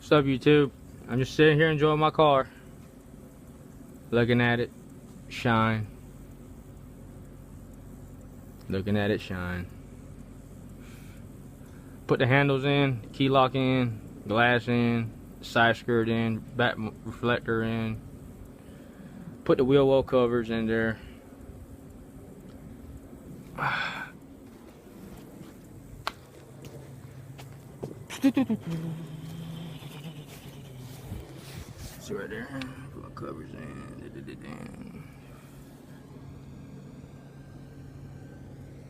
What's up, YouTube? I'm just sitting here enjoying my car, looking at it shine, looking at it shine. Put the handles in, key lock in, glass in, side skirt in, back reflector in. Put the wheel well covers in there. See right there, put my covers in.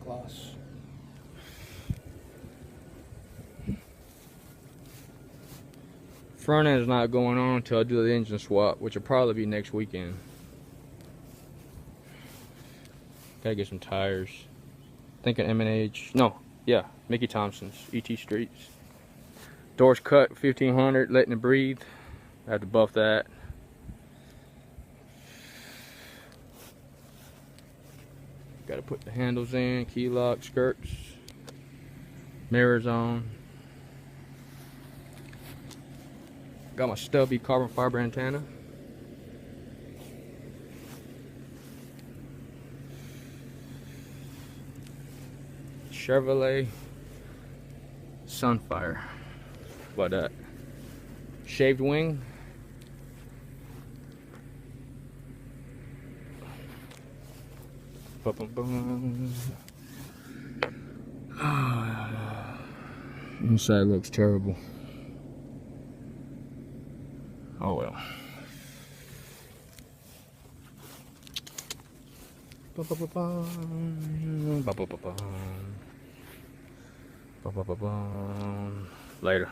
Gloss. Front end is not going on until I do the engine swap, which will probably be next weekend. Gotta get some tires. Thinking M&H. No, yeah, Mickey Thompson's, ET Streets. Doors cut 1500, letting it breathe. I have to buff that. Gotta put the handles in, key lock, skirts, mirrors on. Got my stubby carbon fiber antenna. Chevrolet Sunfire. How about that? Shaved wing. Inside looks terrible. Oh well. Later.